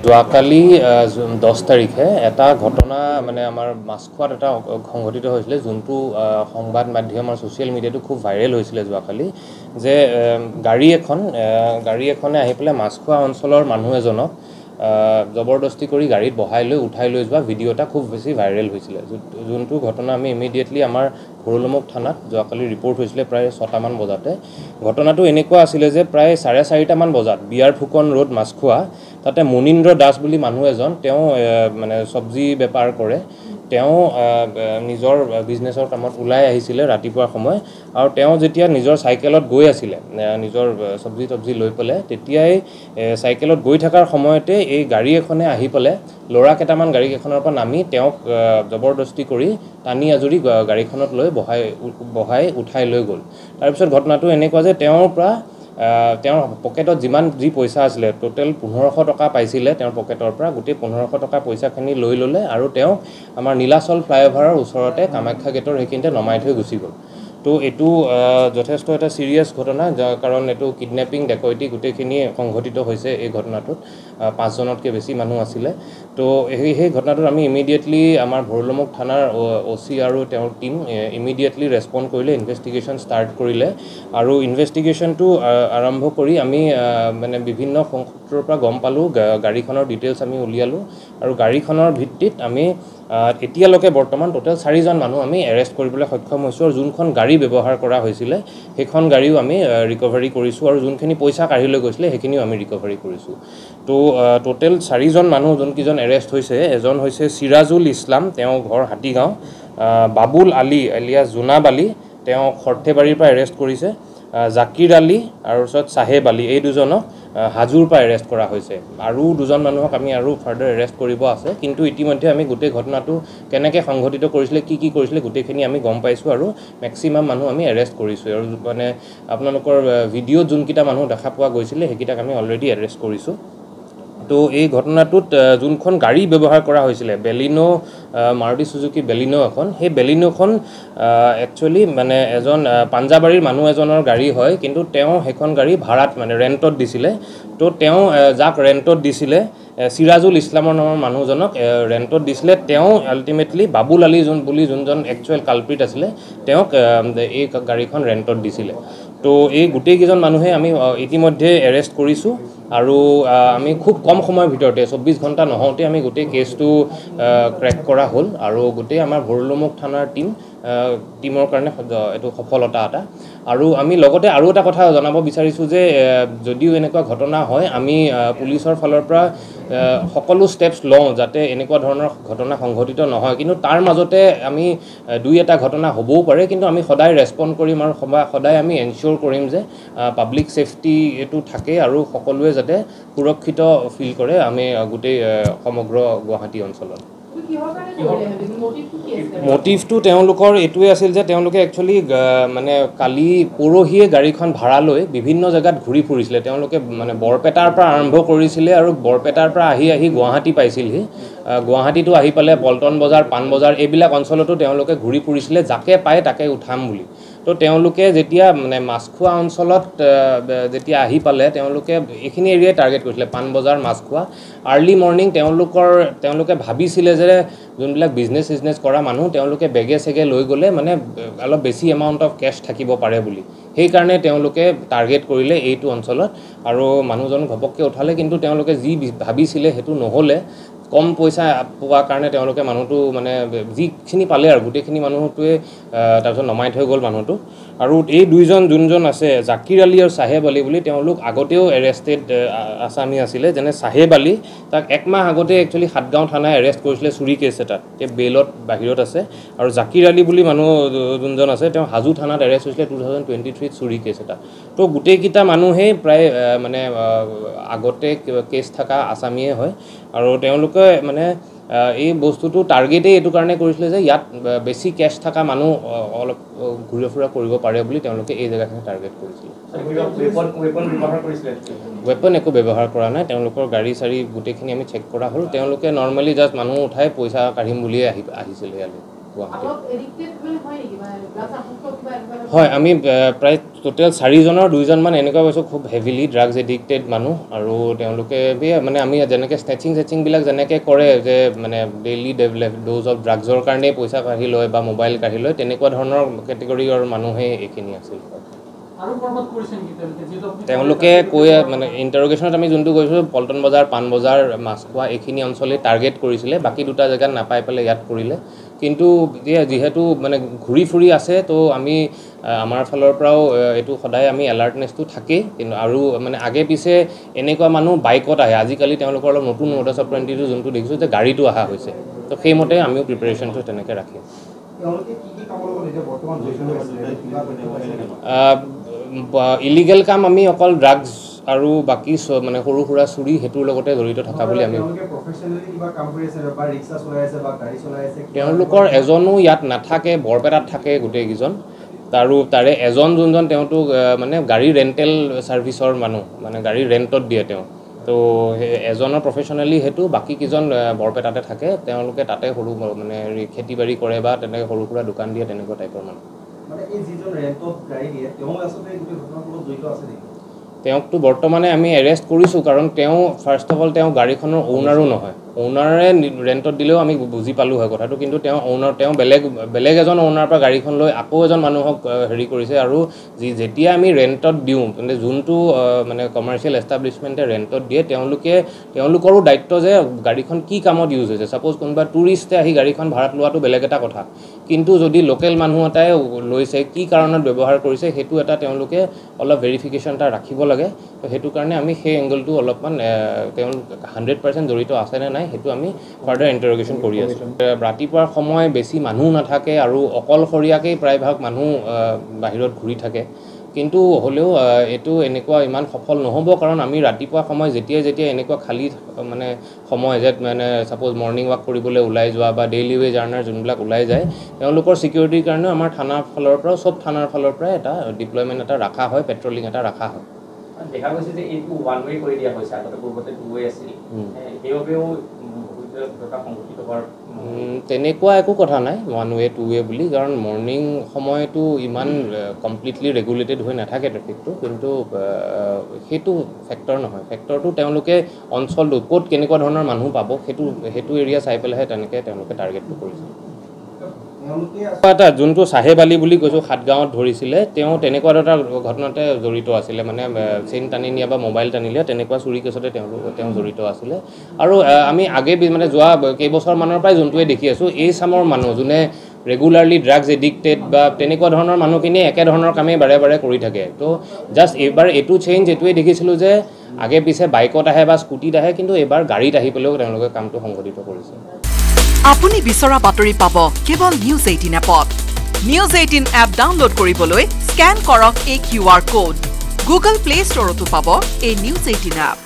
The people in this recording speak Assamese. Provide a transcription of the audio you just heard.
যোৱাকালি 10 তাৰিখে এটা ঘটনা মানে আমাৰ মাছখোৱাত এটা সংঘটিত হৈছিলে যোনটো সংবাদ মাধ্যম আৰু ছ'চিয়েল মিডিয়াটো খুব ভাইৰেল হৈছিলে যোৱাকালি যে গাড়ী এখনে আহি পেলাই মাছখোৱা অঞ্চলৰ মানুহ এজনক জবৰদস্তি কৰি গাড়ীত বহাই লৈ উঠাই লৈ যোৱা ভিডিঅ' এটা খুব বেছি ভাইৰেল হৈছিলে যোনটো ঘটনা আমি ইমিডিয়েটলি আমাৰ ভৰলুমুখ থানাত যোৱাকালি ৰিপৰ্ট হৈছিলে প্ৰায় 6টামান বজাতে ঘটনাটো এনেকুৱা আছিলে যে প্ৰায় 4:30মান বজাত বিয়াৰ ফুকন ৰোড মাছখোৱা তাতে মুনীন্দ্ৰ দাস বুলি মানুহ এজন তেওঁ মানে চব্জি বেপাৰ কৰে তেওঁ নিজৰ বিজনেছৰ কামত ওলাই আহিছিলে ৰাতিপুৱাৰ সময় আৰু তেওঁ যেতিয়া নিজৰ সাইকেলত গৈ আছিল নিজৰ চব্জি লৈ পেলে তেতিয়াই সাইকেলত গৈ থকাৰ সময়তে এই গাড়ী এখনে আহি পেলে লৰা কেইটামান গাড়ী এখনৰ পৰা নামি তেওঁক জবৰদস্তি কৰি টানি আজুৰি গাড়ীখনত লৈ বহাই উঠাই লৈ গ'ল তাৰ পিছত ঘটনাটো এনেকুৱা যে তেওঁৰ পকেটত যি পইচা আছিলে টোটেল 1500 টকা পাইছিলে তেওঁৰ পকেটৰ পৰা গোটেই 1500 টকা পইচাখিনি লৈ ল'লে আৰু তেওঁ আমাৰ নীলাচল ফ্লাইঅভাৰৰ ওচৰতে কামাখ্যা গেটৰ সেইখিনিতে নমাই থৈ গুচি গ'ল তো এটো যথেষ্ট এটা সিৰিয়াস ঘটনা কাৰণ এটো কিডন্যাপিং ডেকয়টি গোটেইখিনি সংঘটিত হৈছে এই ঘটনাটোত 5 জনতকৈ বেছি মানুহ আছিলে তো এই ঘটনাটোত আমি ইমিডিয়েটলি আমাৰ ভৰলুমুখ থানাৰ ওসি আৰু তেওঁৰ টিম ইমিডিয়েটলি ৰেসপন্ড কৰিলে ইনভেষ্টিগেশ্যন ষ্টাৰ্ট কৰিলে আৰু ইনভেষ্টিগেশ্যনটো আৰম্ভ কৰি আমি মানে বিভিন্ন সূত্ৰৰ পৰা গম পালোঁ গাড়ীখনৰ ডিটেইলছ আমি উলিয়ালোঁ আৰু গাড়ীখনৰ ভিত্তিত আমি এতিয়ালৈকে বৰ্তমান টোটেল 4জন মানুহ আমি এৰেষ্ট কৰিবলৈ সক্ষম হৈছোঁ আৰু যোনখন গাড়ী ব্যৱহাৰ কৰা হৈছিলে সেইখন গাড়ীও আমি ৰিকভাৰি কৰিছোঁ আৰু যোনখিনি পইচা কাঢ়ি লৈ গৈছিলে সেইখিনিও আমি ৰিকভাৰি কৰিছোঁ তো টোটেল 4জন মানুহ যোনকিজন এৰেষ্ট হৈছে এজন হৈছে সিৰাজুল ইছলাম তেওঁ ঘৰ হাতীগাঁও বাবুল আলী এলিয়াছ জোনাব আলী তেওঁ খৰ্থেবাৰীৰ পৰা এৰেষ্ট কৰিছে জাকিৰ আলী আৰু সাহেব আলী এই দুজনক হাজুৰ পৰা এৰেষ্ট কৰা হৈছে আৰু দুজন মানুহক আমি আৰু ফাৰ্দাৰ এৰেষ্ট কৰিব আছে কিন্তু ইতিমধ্যে আমি গোটেই ঘটনাটো কেনেকৈ সংঘটিত কৰিছিলে কি কৰিছিলে গোটেইখিনি আমি গম পাইছোঁ আৰু ম্যাক্সিমাম মানুহ আমি এৰেষ্ট কৰিছোঁ আৰু মানে আপোনালোকৰ ভিডিঅ'ত যোনকিটা মানুহ দেখা পোৱা গৈছিলে সেইকিটাক আমি অলৰেডি এৰেষ্ট কৰিছোঁ তো এই ঘটনাটোত যোনখন গাড়ী ব্যৱহাৰ কৰা হৈছিলে বেলিনো মাৰুতি সুজুকি বেলিনো এখন সেই বেলিনোখন একচুয়ালি মানে এজন পাঞ্জাবাৰীৰ মানুহ এজনৰ গাড়ী হয় কিন্তু তেওঁ সেইখন গাড়ী ভাড়াত মানে ৰেন্টত দিছিলে তো তেওঁ যাক ৰেন্টত দিছিলে সিৰাজুল ইছলামৰ নামৰ মানুহজনক ৰেন্টত দিছিলে তেওঁ আলটিমেটলি বাবুল আলী বুলি যোনজন একচুৱেল কালপ্ৰিট আছিলে তেওঁক এই গাড়ীখন ৰেন্টত দিছিলে তো এই গোটেই কেইজন মানুহে আমি ইতিমধ্যে এৰেষ্ট কৰিছোঁ আৰু আমি খুব কম সময়ৰ ভিতৰতে 24 ঘণ্টা নহওঁতে আমি গোটেই কেছটো ক্ৰেক কৰা হ'ল আৰু গোটেই আমাৰ ভৰলুমুখ থানাৰ টিমৰ কাৰণে এটো সফলতা এটা আৰু আমি লগতে আৰু এটা কথা জনাব বিচাৰিছোঁ যে যদিও এনেকুৱা ঘটনা হয় আমি পুলিচৰ ফালৰ পৰা সকলো ষ্টেপছ লওঁ যাতে এনেকুৱা ধৰণৰ ঘটনা সংঘটিত নহয় কিন্তু তাৰ মাজতে আমি দুই এটা ঘটনা হ'বও পাৰে কিন্তু আমি সদায় ৰেসপন্ড কৰিম আৰু সদায় আমি এনশিওৰ কৰিম যে পাব্লিক সেফটি এটো থাকে আৰু সকলোৱে যাতে সুৰক্ষিত ফিল কৰে আমি গোটেই সমগ্ৰ গুৱাহাটী অঞ্চলত মোটিভটো তেওঁলোকৰ এটোৱে আছিল যে তেওঁলোকে একচুয়ালি মানে কালি পৰহিয়ে গাড়ীখন ভাড়া লৈ বিভিন্ন জায়গাত ঘূৰি ফুৰিছিলে তেওঁলোকে মানে বৰপেটাৰ পৰা আৰম্ভ কৰিছিলে আৰু বৰপেটাৰ পৰা আহি গুৱাহাটী পাইছিলহি গুৱাহাটীটো আহি পালে পল্টন বজাৰ পান বজাৰ এইবিলাক অঞ্চলতো তেওঁলোকে ঘূৰি ফুৰিছিলে যাকে পায় তাকে উঠাম বুলি তো তেওঁলোকে যেতিয়া মানে মাছখোৱা অঞ্চলত যেতিয়া আহি পালে তেওঁলোকে এইখিনি এৰিয়াই টাৰ্গেট কৰিছিলে পান বজাৰ মাছখোৱা আৰ্লি মৰ্নিং তেওঁলোকে ভাবিছিলে যে যোনবিলাক বিজনেছ কৰা মানুহ তেওঁলোকে বেগে সেগে লৈ গ'লে মানে অলপ বেছি এমাউণ্ট অফ কেশ থাকিব পাৰে বুলি সেই কাৰণে তেওঁলোকে টাৰ্গেট কৰিলে এইটো অঞ্চলত আৰু মানুহজন ঘপককে উঠালে কিন্তু তেওঁলোকে যি ভাবিছিলে হেতু নহলে কম পইচা পোৱা কাৰণে তেওঁলোকে মানুহটো মানে যিখিনি পালে আৰু গোটেইখিনি মানুহটোৱে তাৰপিছত নমাই থৈ গ'ল মানুহটো আৰু এই দুইজন যোনজন আছে জাকিৰ আলী আৰু সাহেব আলী বুলি তেওঁলোক আগতেও এৰেষ্টেড আসামী আছিলে যেনে সাহেব আলী তাক এক মাহ আগতে একচুয়ালি হাটগাঁও থানায় এৰেষ্ট কৰিছিলে চুৰি কেছ এটাত তে বেলত বাহিৰত আছে আৰু জাকিৰ আলী বুলি মানুহ যোনজন আছে তেওঁ হাজু থানাত এৰেষ্ট হৈছিলে 2023 উইথ চুৰি কেছ এটা তো গোটেইকেইটা মানুহেই প্ৰায় মানে আগতে কেছ থকা আছামীয়ে হয় আৰু তেওঁলোকে মানে এই বস্তুটো টাৰ্গেটেই এইটো কাৰণে কৰিছিলে যে ইয়াত বেছি কেছ থকা মানুহ অলপ ঘূৰা ফুৰা কৰিব পাৰে বুলি তেওঁলোকে এই জেগাখিনি টাৰ্গেট কৰিছিলে ৱেপন একো ব্যৱহাৰ কৰা নাই তেওঁলোকৰ গাড়ী চাৰি গোটেইখিনি আমি চেক কৰা হ'ল তেওঁলোকে নৰ্মেলি জাষ্ট মানুহ উঠাই পইচা কাঢ়িম বুলিয়ে আহিছিলে ইয়ালৈ হয় আমি প্ৰায় টোটেল 4জনৰ 2জনমান এনেকুৱা পাইছোঁ খুব হেভিলি ড্ৰাগছ এডিক্টেড মানুহ আৰু তেওঁলোকে মানে আমি যেনেকৈ ষ্টেচিংবিলাক যেনেকৈ কৰে যে মানে ডেইলি ড'জ অফ ড্ৰাগছৰ কাৰণেই পইচা কাঢ়ি লয় বা মোবাইল কাঢ়ি লয় তেনেকুৱা ধৰণৰ কেটেগৰীৰ মানুহেই এইখিনি আছিল তেওঁলোকে কৈ মানে ইণ্টাৰগেশ্যনত আমি যোনটো কৈছোঁ পল্টন বজাৰ পাণ বজাৰ মাছখোৱা এইখিনি অঞ্চলেই টাৰ্গেট কৰিছিলে বাকী দুটা জেগাত নাপাই পেলাই ইয়াত কৰিলে কিন্তু যিহেতু মানে ঘূৰি ফুৰি আছে তো আমি আমাৰ ফালৰ পৰাও এইটো সদায় আমি এলাৰ্টনেছটো থাকেই কিন্তু আৰু মানে আগে পিছে এনেকুৱা মানুহ বাইকত আহে আজিকালি তেওঁলোকৰ অলপ নতুন মডাছ অপাৰেণ্ডিটো যোনটো দেখিছোঁ যে গাড়ীটো অহা হৈছে তো সেইমতে আমিও প্ৰিপেৰেশ্যনটো তেনেকৈ ৰাখিম ইলিগেল কাম আমি অকল ড্ৰাগছ আৰু বাকী মানে সৰু সুৰা চুৰি সেইটোৰ লগতে জড়িত থকা বুলি আমি তেওঁলোকৰ এজনো ইয়াত নাথাকে বৰপেটাত থাকে গোটেইকেইজন আৰু তাৰে এজন যোনজন তেওঁতো মানে গাড়ী ৰেণ্টেল ছাৰ্ভিচৰ মানুহ মানে গাড়ী ৰেণ্টত দিয়ে তেওঁ তো এজনৰ প্ৰফেশ্যনেলি সেইটো বাকীকেইজন বৰপেটাতে থাকে তেওঁলোকে তাতে সৰু মানে খেতি বাৰী কৰে বা তেনেকৈ সৰু সুৰা দোকান দিয়ে তেনেকুৱা টাইপৰ মানুহ তেওঁকতো বৰ্তমানে আমি এৰেষ্ট কৰিছোঁ কাৰণ তেওঁ ফাৰ্ষ্ট অফ অল তেওঁ গাড়ীখনৰ অ'নাৰো নহয় অ'নাৰে ৰেণ্টত দিলেও আমি বুজি পালোঁ হয় কথাটো কিন্তু তেওঁ বেলেগ এজন অ'নাৰৰ পৰা গাড়ীখন লৈ আকৌ এজন মানুহক হেৰি কৰিছে আৰু যেতিয়া আমি ৰেণ্টত দিওঁ মানে যোনটো মানে কমাৰ্চিয়েল এষ্টাব্লিছমেণ্টে ৰেণ্টত দিয়ে তেওঁলোকৰো দায়িত্ব যে গাড়ীখন কি কামত ইউজ হৈছে ছাপ'জ কোনোবা টুৰিষ্টে আহি গাড়ীখন ভাড়াত লোৱাটো বেলেগ এটা কথা কিন্তু যদি লোকেল মানুহ এটাই লৈছে কি কাৰণত ব্যৱহাৰ কৰিছে সেইটো এটা তেওঁলোকে অলপ ভেৰিফিকেশ্যন এটা ৰাখিব লাগে তো সেইটো কাৰণে আমি সেই এংগলটো অলপমান তেওঁলোক 100% জড়িত আছেনে নাই সেইটো আমি ফাৰ্ডাৰ ইণ্টাৰগেশ্যন কৰি আছোঁ ৰাতিপুৱাৰ সময় বেছি মানুহ নাথাকে আৰু অকলশৰীয়াকেই প্ৰায়ভাগ মানুহ বাহিৰত ঘূৰি থাকে কিন্তু হ'লেও এইটো এনেকুৱা ইমান সফল নহ'ব কাৰণ আমি ৰাতিপুৱা সময় যেতিয়া এনেকুৱা খালী মানে সময় যে মানে ছাপ'জ মৰ্ণিং ৱাক কৰিবলৈ ওলাই যোৱা বা ডেইলি ৱেজ আৰ্ণাৰ যোনবিলাক ওলাই যায় তেওঁলোকৰ ছিকিউৰিটিৰ কাৰণেও আমাৰ থানাৰ ফালৰ পৰা চব থানাৰ ফালৰ পৰা এটা ডিপ্লয়মেণ্ট এটা ৰখা হয় পেট্ৰলিং এটা ৰখা হয় দেখা গৈছে যে এইটো ওৱান ৱে কৰি দিয়া হৈছে আগতে পূৰ্বতে টু ৱে আছিল সেইবাবেও তেনেকুৱা একো কথা নাই ওৱান ৱে টু ৱে বুলি কাৰণ মৰ্ণিং সময়টো ইমান কমপ্লিটলি ৰেগুলেটেড হৈ নাথাকে ট্ৰেফিকটো কিন্তু সেইটো ফেক্টৰ নহয় ফেক্টৰটো তেওঁলোকে অঞ্চলটো ক'ত কেনেকুৱা ধৰণৰ মানুহ পাব সেইটো এৰিয়া চাই পেলাইহে তেনেকৈ তেওঁলোকে টাৰ্গেটটো কৰিছে এটা যোনটো চাহেব আলী বুলি কৈছোঁ সাতগাঁৱত ধৰিছিলে তেওঁ তেনেকুৱা এটা ঘটনাতে জড়িত আছিলে মানে চেইন টানি নিয়া বা মোবাইল টানি নিয়া তেনেকুৱা চুৰি কেছতে তেওঁ জড়িত আছিলে আৰু আমি আগে মানে যোৱা কেইবছৰমানৰ পৰাই যোনটোৱে দেখি আছোঁ এই চামৰ মানুহ যোনে ৰেগুলাৰলি ড্ৰাগছ এডিক্টেড বা তেনেকুৱা ধৰণৰ মানুহখিনিয়ে একেধৰণৰ কামেই বাৰে বাৰে কৰি থাকে তো জাষ্ট এইবাৰ এইটো চেঞ্জ এইটোৱে দেখিছিলোঁ যে আগে পিছে বাইকত আহে বা স্কুটিত আহে কিন্তু এইবাৰ গাড়ীত আহি পেলাইও তেওঁলোকে কামটো সংঘটিত কৰিছে আপুনি বিচৰা বাতৰি পাব কেৱল নিউজ 18 এপত নিউজ 18 এপ ডাউনলোড কৰিবলৈ স্ক্যান কৰক এই QR কোড গুগল প্লে ষ্টৰতো পাব এই নিউজ 18 এপ